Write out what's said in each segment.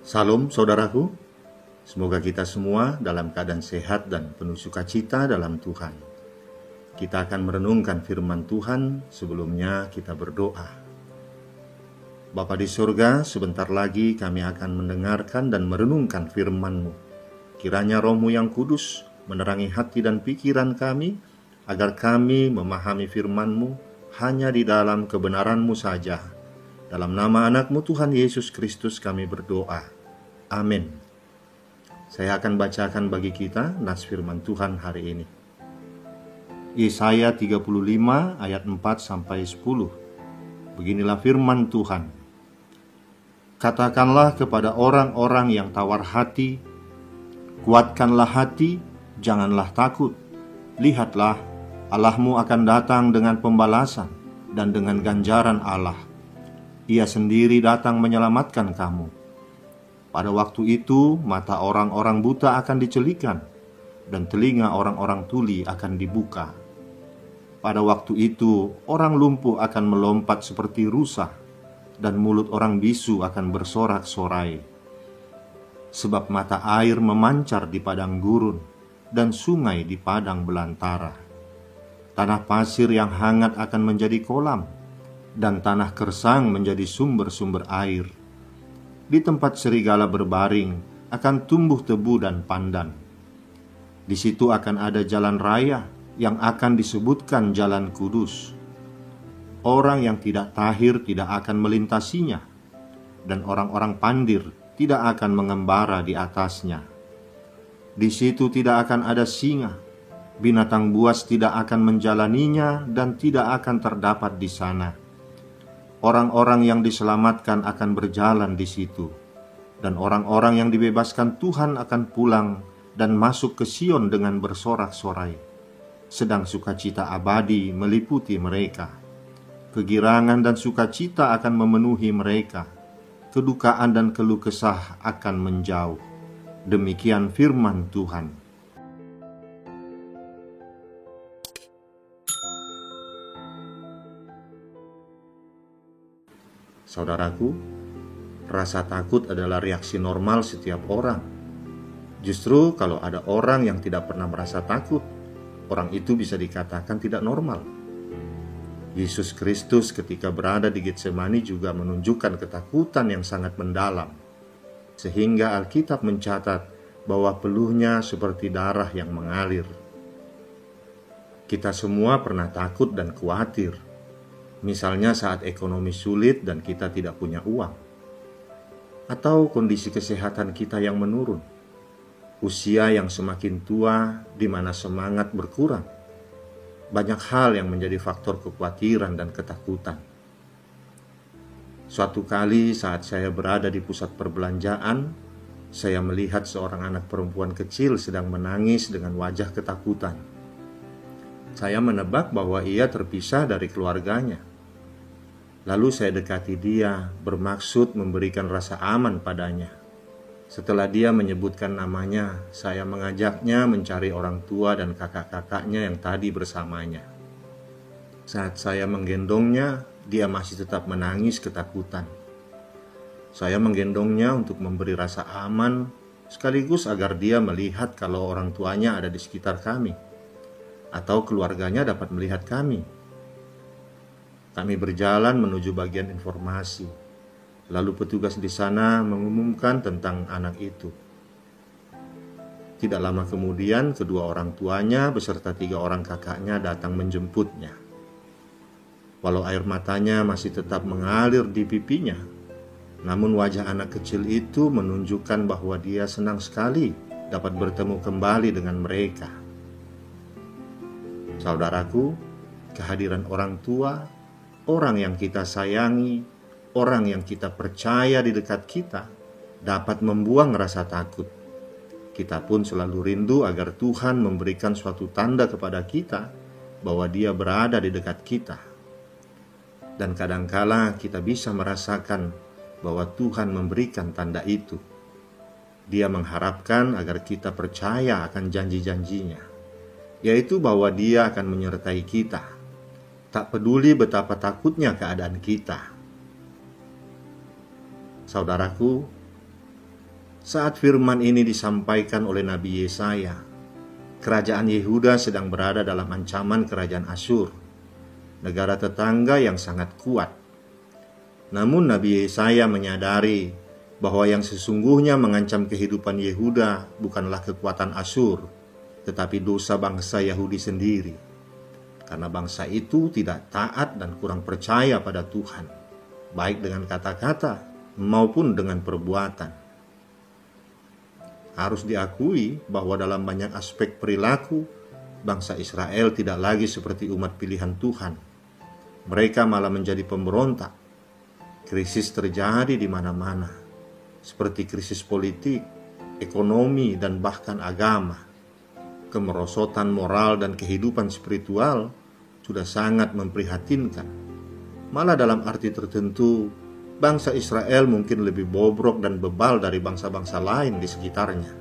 Salam saudaraku, semoga kita semua dalam keadaan sehat dan penuh sukacita dalam Tuhan. Kita akan merenungkan firman Tuhan, sebelumnya kita berdoa. Bapa di surga, sebentar lagi kami akan mendengarkan dan merenungkan firman-Mu. Kiranya Roh-Mu yang kudus menerangi hati dan pikiran kami, agar kami memahami firman-Mu hanya di dalam kebenaran-Mu saja. Dalam nama anak-Mu Tuhan Yesus Kristus kami berdoa. Amin. Saya akan bacakan bagi kita nas firman Tuhan hari ini. Yesaya 35 ayat 4-10. Beginilah firman Tuhan. Katakanlah kepada orang-orang yang tawar hati, kuatkanlah hati, janganlah takut. Lihatlah, Allahmu akan datang dengan pembalasan dan dengan ganjaran Allah. Ia sendiri datang menyelamatkan kamu. Pada waktu itu, mata orang-orang buta akan dicelikan, dan telinga orang-orang tuli akan dibuka. Pada waktu itu, orang lumpuh akan melompat seperti rusa, dan mulut orang bisu akan bersorak-sorai. Sebab mata air memancar di padang gurun, dan sungai di padang belantara. Tanah pasir yang hangat akan menjadi kolam, dan tanah gersang menjadi sumber-sumber air. Di tempat serigala berbaring akan tumbuh tebu dan pandan. Di situ akan ada jalan raya yang akan disebutkan jalan kudus. Orang yang tidak tahir tidak akan melintasinya, dan orang-orang pandir tidak akan mengembara di atasnya. Di situ tidak akan ada singa, binatang buas tidak akan menjalaninya dan tidak akan terdapat di sana. Orang-orang yang diselamatkan akan berjalan di situ, dan orang-orang yang dibebaskan Tuhan akan pulang dan masuk ke Sion dengan bersorak-sorai. Sedang sukacita abadi meliputi mereka. Kegirangan dan sukacita akan memenuhi mereka. Kedukaan dan keluh kesah akan menjauh. Demikian firman Tuhan. Saudaraku, rasa takut adalah reaksi normal setiap orang. Justru kalau ada orang yang tidak pernah merasa takut, orang itu bisa dikatakan tidak normal. Yesus Kristus ketika berada di Getsemani juga menunjukkan ketakutan yang sangat mendalam, sehingga Alkitab mencatat bahwa peluhnya seperti darah yang mengalir. Kita semua pernah takut dan khawatir. Misalnya saat ekonomi sulit dan kita tidak punya uang, atau kondisi kesehatan kita yang menurun, usia yang semakin tua di mana semangat berkurang. Banyak hal yang menjadi faktor kekhawatiran dan ketakutan. Suatu kali saat saya berada di pusat perbelanjaan, saya melihat seorang anak perempuan kecil sedang menangis dengan wajah ketakutan. Saya menebak bahwa ia terpisah dari keluarganya. Lalu saya dekati dia, bermaksud memberikan rasa aman padanya. Setelah dia menyebutkan namanya, saya mengajaknya mencari orang tua dan kakak-kakaknya yang tadi bersamanya. Saat saya menggendongnya, dia masih tetap menangis ketakutan. Saya menggendongnya untuk memberi rasa aman, sekaligus agar dia melihat kalau orang tuanya ada di sekitar kami, atau keluarganya dapat melihat kami. Kami berjalan menuju bagian informasi. Lalu petugas di sana mengumumkan tentang anak itu. Tidak lama kemudian, kedua orang tuanya beserta 3 orang kakaknya datang menjemputnya. Walau air matanya masih tetap mengalir di pipinya, namun wajah anak kecil itu menunjukkan bahwa dia senang sekali dapat bertemu kembali dengan mereka. Saudaraku, kehadiran orang tua, orang yang kita sayangi, orang yang kita percaya di dekat kita, dapat membuang rasa takut. Kita pun selalu rindu agar Tuhan memberikan suatu tanda kepada kita bahwa Dia berada di dekat kita. Dan kadangkala kita bisa merasakan bahwa Tuhan memberikan tanda itu. Dia mengharapkan agar kita percaya akan janji-janjinya, yaitu bahwa Dia akan menyertai kita. Tak peduli betapa takutnya keadaan kita. Saudaraku, Saat firman ini disampaikan oleh Nabi Yesaya, kerajaan Yehuda sedang berada dalam ancaman kerajaan Asyur, negara tetangga yang sangat kuat. Namun Nabi Yesaya menyadari bahwa yang sesungguhnya mengancam kehidupan Yehuda bukanlah kekuatan Asyur, tetapi dosa bangsa Yahudi sendiri. Karena bangsa itu tidak taat dan kurang percaya pada Tuhan, baik dengan kata-kata maupun dengan perbuatan. Harus diakui bahwa dalam banyak aspek perilaku, bangsa Israel tidak lagi seperti umat pilihan Tuhan. Mereka malah menjadi pemberontak. Krisis terjadi di mana-mana, seperti krisis politik, ekonomi, dan bahkan agama. Kemerosotan moral dan kehidupan spiritual sudah sangat memprihatinkan. Malah dalam arti tertentu, bangsa Israel mungkin lebih bobrok dan bebal dari bangsa-bangsa lain di sekitarnya.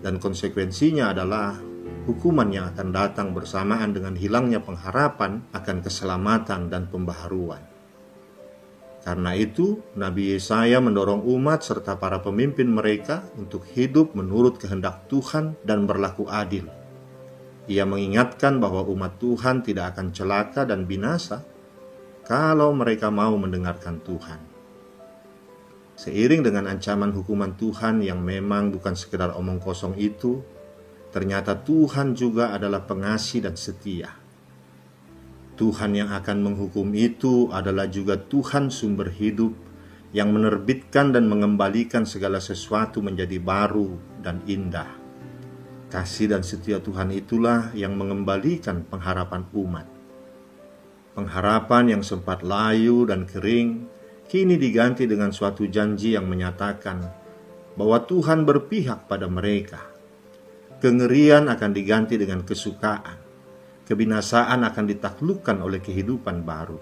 Dan konsekuensinya adalah hukuman yang akan datang bersamaan dengan hilangnya pengharapan akan keselamatan dan pembaharuan. Karena itu, Nabi Yesaya mendorong umat serta para pemimpin mereka untuk hidup menurut kehendak Tuhan dan berlaku adil. Ia mengingatkan bahwa umat Tuhan tidak akan celaka dan binasa kalau mereka mau mendengarkan Tuhan. Seiring dengan ancaman hukuman Tuhan yang memang bukan sekedar omong kosong itu, ternyata Tuhan juga adalah pengasih dan setia. Tuhan yang akan menghukum itu adalah juga Tuhan sumber hidup yang menerbitkan dan mengembalikan segala sesuatu menjadi baru dan indah. Kasih dan setia Tuhan itulah yang mengembalikan pengharapan umat. Pengharapan yang sempat layu dan kering kini diganti dengan suatu janji yang menyatakan bahwa Tuhan berpihak pada mereka. Kengerian akan diganti dengan kesukaan. Kebinasaan akan ditaklukkan oleh kehidupan baru.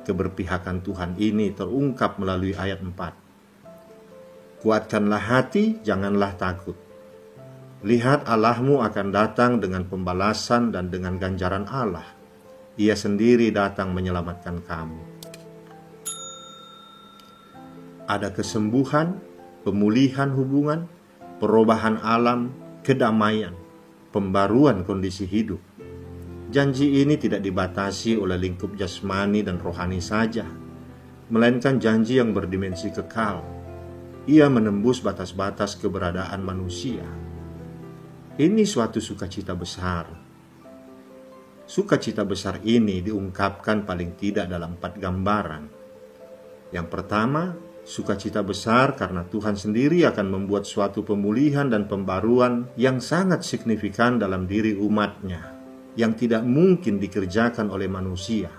Keberpihakan Tuhan ini terungkap melalui ayat 4. Kuatkanlah hati, janganlah takut. Lihat, Allahmu akan datang dengan pembalasan dan dengan ganjaran Allah. Ia sendiri datang menyelamatkan kamu. Ada kesembuhan, pemulihan hubungan, perubahan alam, kedamaian, pembaruan kondisi hidup. Janji ini tidak dibatasi oleh lingkup jasmani dan rohani saja, melainkan janji yang berdimensi kekal. Ia menembus batas-batas keberadaan manusia. Ini suatu sukacita besar. Sukacita besar ini diungkapkan paling tidak dalam 4 gambaran. Yang pertama, sukacita besar karena Tuhan sendiri akan membuat suatu pemulihan dan pembaruan yang sangat signifikan dalam diri umatnya, yang tidak mungkin dikerjakan oleh manusia.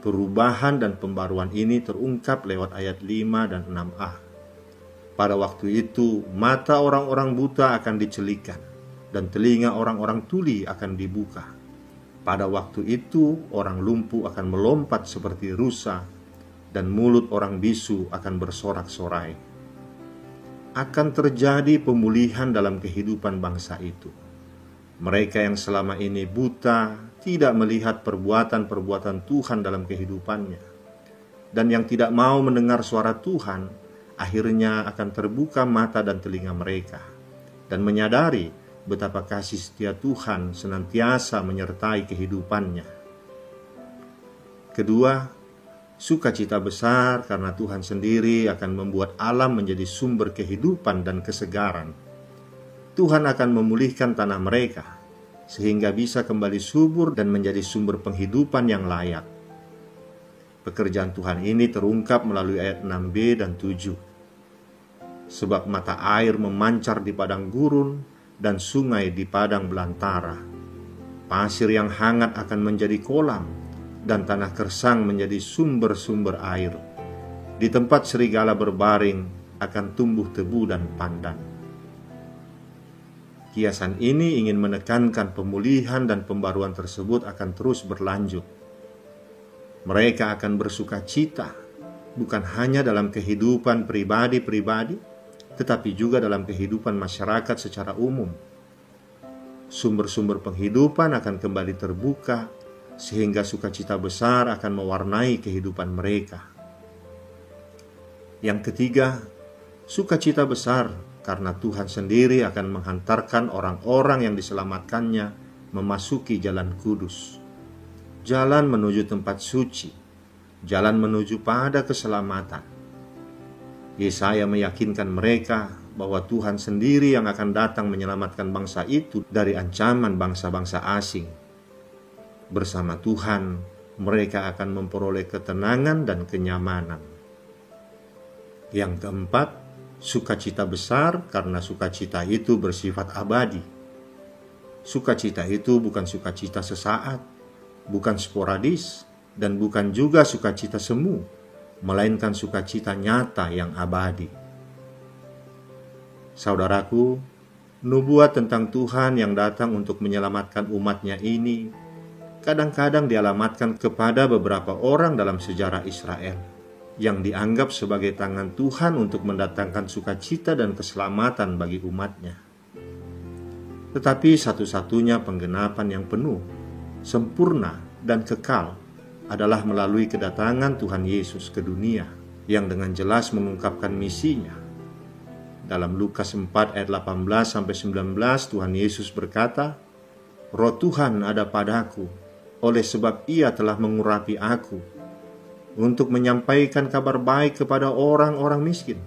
Perubahan dan pembaruan ini terungkap lewat ayat 5 dan 6a. Pada waktu itu, mata orang-orang buta akan dicelikan, dan telinga orang-orang tuli akan dibuka. Pada waktu itu, orang lumpuh akan melompat seperti rusa, dan mulut orang bisu akan bersorak-sorai. Akan terjadi pemulihan dalam kehidupan bangsa itu. Mereka yang selama ini buta tidak melihat perbuatan-perbuatan Tuhan dalam kehidupannya, dan yang tidak mau mendengar suara Tuhan, akhirnya akan terbuka mata dan telinga mereka, dan menyadari betapa kasih setia Tuhan senantiasa menyertai kehidupannya. Kedua, sukacita besar karena Tuhan sendiri akan membuat alam menjadi sumber kehidupan dan kesegaran. Tuhan akan memulihkan tanah mereka, sehingga bisa kembali subur dan menjadi sumber penghidupan yang layak. Pekerjaan Tuhan ini terungkap melalui ayat 6b dan 7. Sebab mata air memancar di padang gurun, dan sungai di padang belantara. Pasir yang hangat akan menjadi kolam, dan tanah kersang menjadi sumber-sumber air. Di tempat serigala berbaring akan tumbuh tebu dan pandan. Kiasan ini ingin menekankan pemulihan dan pembaruan tersebut akan terus berlanjut. Mereka akan bersuka cita, bukan hanya dalam kehidupan pribadi-pribadi, tetapi juga dalam kehidupan masyarakat secara umum. Sumber-sumber penghidupan akan kembali terbuka, sehingga sukacita besar akan mewarnai kehidupan mereka. Yang ketiga, Sukacita besar karena Tuhan sendiri akan menghantarkan orang-orang yang diselamatkannya memasuki jalan kudus, jalan menuju tempat suci, jalan menuju pada keselamatan. Yesaya meyakinkan mereka bahwa Tuhan sendiri yang akan datang menyelamatkan bangsa itu dari ancaman bangsa-bangsa asing. Bersama Tuhan, mereka akan memperoleh ketenangan dan kenyamanan. Yang keempat, sukacita besar karena sukacita itu bersifat abadi. Sukacita itu bukan sukacita sesaat, bukan sporadis, dan bukan juga sukacita semu, melainkan sukacita nyata yang abadi. Saudaraku, nubuat tentang Tuhan yang datang untuk menyelamatkan umatnya ini kadang-kadang dialamatkan kepada beberapa orang dalam sejarah Israel yang dianggap sebagai tangan Tuhan untuk mendatangkan sukacita dan keselamatan bagi umatnya. Tetapi satu-satunya penggenapan yang penuh, sempurna, dan kekal adalah melalui kedatangan Tuhan Yesus ke dunia yang dengan jelas mengungkapkan misinya. Dalam Lukas 4 ayat 18-19 Tuhan Yesus berkata, "Roh Tuhan ada padaku, oleh sebab Ia telah mengurapi aku untuk menyampaikan kabar baik kepada orang-orang miskin,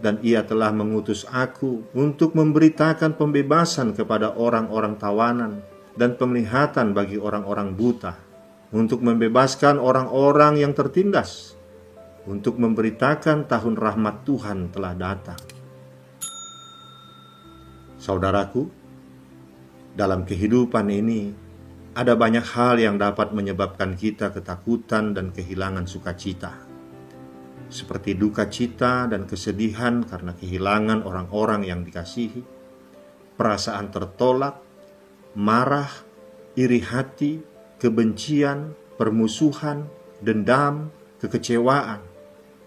dan Ia telah mengutus aku untuk memberitakan pembebasan kepada orang-orang tawanan dan penglihatan bagi orang-orang buta, untuk membebaskan orang-orang yang tertindas, untuk memberitakan tahun rahmat Tuhan telah datang." Saudaraku, dalam kehidupan ini ada banyak hal yang dapat menyebabkan kita ketakutan dan kehilangan sukacita, seperti duka cita dan kesedihan karena kehilangan orang-orang yang dikasihi, perasaan tertolak, marah, iri hati, kebencian, permusuhan, dendam, kekecewaan,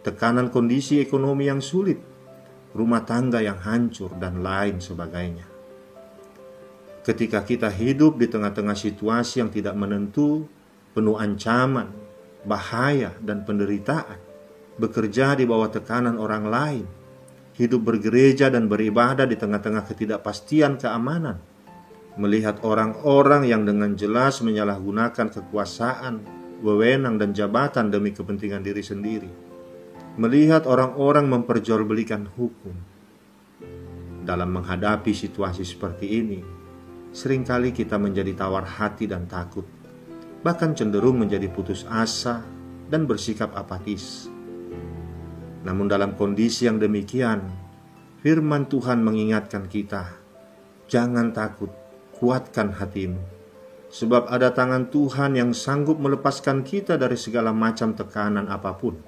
tekanan kondisi ekonomi yang sulit, rumah tangga yang hancur, dan lain sebagainya. Ketika kita hidup di tengah-tengah situasi yang tidak menentu, penuh ancaman, bahaya, dan penderitaan, bekerja di bawah tekanan orang lain, hidup bergereja dan beribadah di tengah-tengah ketidakpastian keamanan, melihat orang-orang yang dengan jelas menyalahgunakan kekuasaan, wewenang, dan jabatan demi kepentingan diri sendiri, melihat orang-orang memperjualbelikan hukum. Dalam menghadapi situasi seperti ini, seringkali kita menjadi tawar hati dan takut, bahkan cenderung menjadi putus asa dan bersikap apatis. Namun dalam kondisi yang demikian, firman Tuhan mengingatkan kita, jangan takut, kuatkan hatimu, sebab ada tangan Tuhan yang sanggup melepaskan kita dari segala macam tekanan apapun,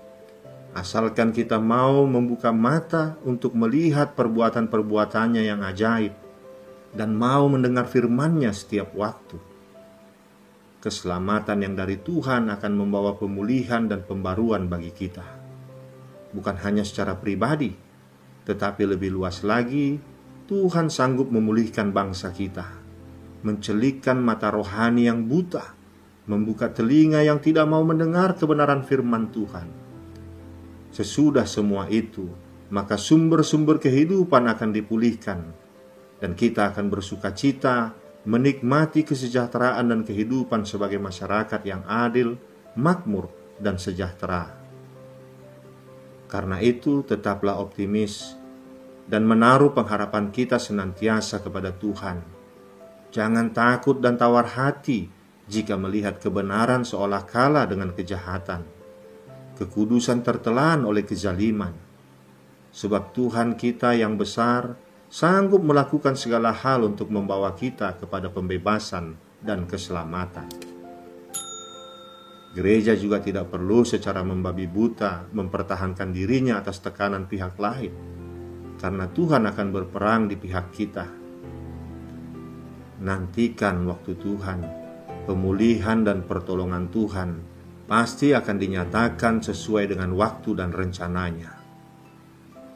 asalkan kita mau membuka mata untuk melihat perbuatan-perbuatannya yang ajaib, dan mau mendengar firman-Nya setiap waktu. Keselamatan yang dari Tuhan akan membawa pemulihan dan pembaruan bagi kita. Bukan hanya secara pribadi, tetapi lebih luas lagi, Tuhan sanggup memulihkan bangsa kita, mencelikkan mata rohani yang buta, membuka telinga yang tidak mau mendengar kebenaran firman Tuhan. Sesudah semua itu, maka sumber-sumber kehidupan akan dipulihkan, dan kita akan bersukacita menikmati kesejahteraan dan kehidupan sebagai masyarakat yang adil, makmur, dan sejahtera. Karena itu, tetaplah optimis dan menaruh pengharapan kita senantiasa kepada Tuhan. Jangan takut dan tawar hati jika melihat kebenaran seolah kalah dengan kejahatan, kekudusan tertelan oleh kezaliman. Sebab Tuhan kita yang besar sanggup melakukan segala hal untuk membawa kita kepada pembebasan dan keselamatan. Gereja juga tidak perlu secara membabi buta mempertahankan dirinya atas tekanan pihak lain, karena Tuhan akan berperang di pihak kita. Nantikan waktu Tuhan, pemulihan dan pertolongan Tuhan pasti akan dinyatakan sesuai dengan waktu dan rencananya.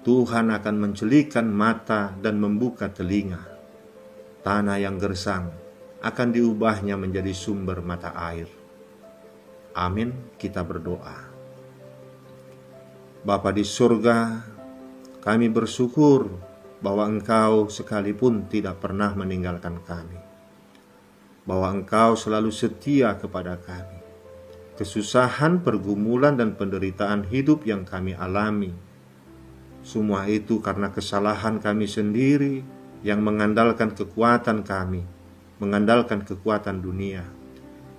Tuhan akan mencelikkan mata dan membuka telinga. Tanah yang gersang akan diubahnya menjadi sumber mata air. Amin, kita berdoa. Bapa di surga, Kami bersyukur bahwa Engkau sekalipun tidak pernah meninggalkan kami, bahwa Engkau selalu setia kepada kami. Kesusahan, pergumulan, dan penderitaan hidup yang kami alami, semua itu karena kesalahan kami sendiri yang mengandalkan kekuatan kami, mengandalkan kekuatan dunia,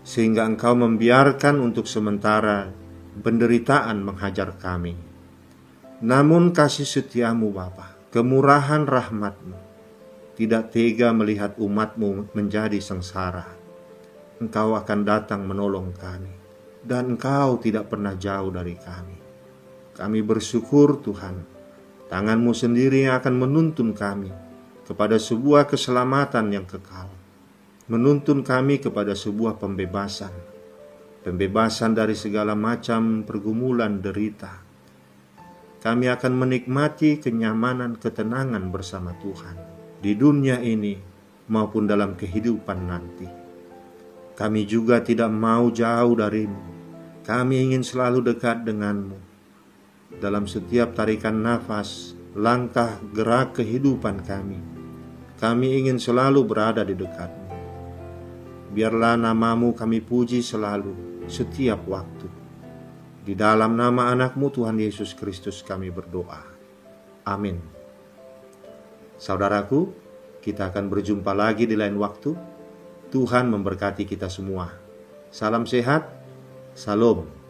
sehingga Engkau membiarkan untuk sementara penderitaan menghajar kami. Namun kasih setiamu Bapa, kemurahan rahmat-Mu, tidak tega melihat umat-Mu menjadi sengsara. Engkau akan datang menolong kami, dan Engkau tidak pernah jauh dari kami. Kami bersyukur Tuhan, tangan-Mu sendiri yang akan menuntun kami kepada sebuah keselamatan yang kekal, menuntun kami kepada sebuah pembebasan dari segala macam pergumulan derita. Kami akan menikmati kenyamanan, ketenangan bersama Tuhan di dunia ini maupun dalam kehidupan nanti. Kami juga tidak mau jauh dari-Mu. Kami ingin selalu dekat dengan-Mu. Dalam setiap tarikan nafas, langkah, gerak kehidupan kami ingin selalu berada di dekat-Mu. Biarlah nama-Mu kami puji selalu, setiap waktu. Di dalam nama anak-Mu Tuhan Yesus Kristus kami berdoa. Amin. Saudaraku, kita akan berjumpa lagi di lain waktu. Tuhan memberkati kita semua. Salam sehat, Salam.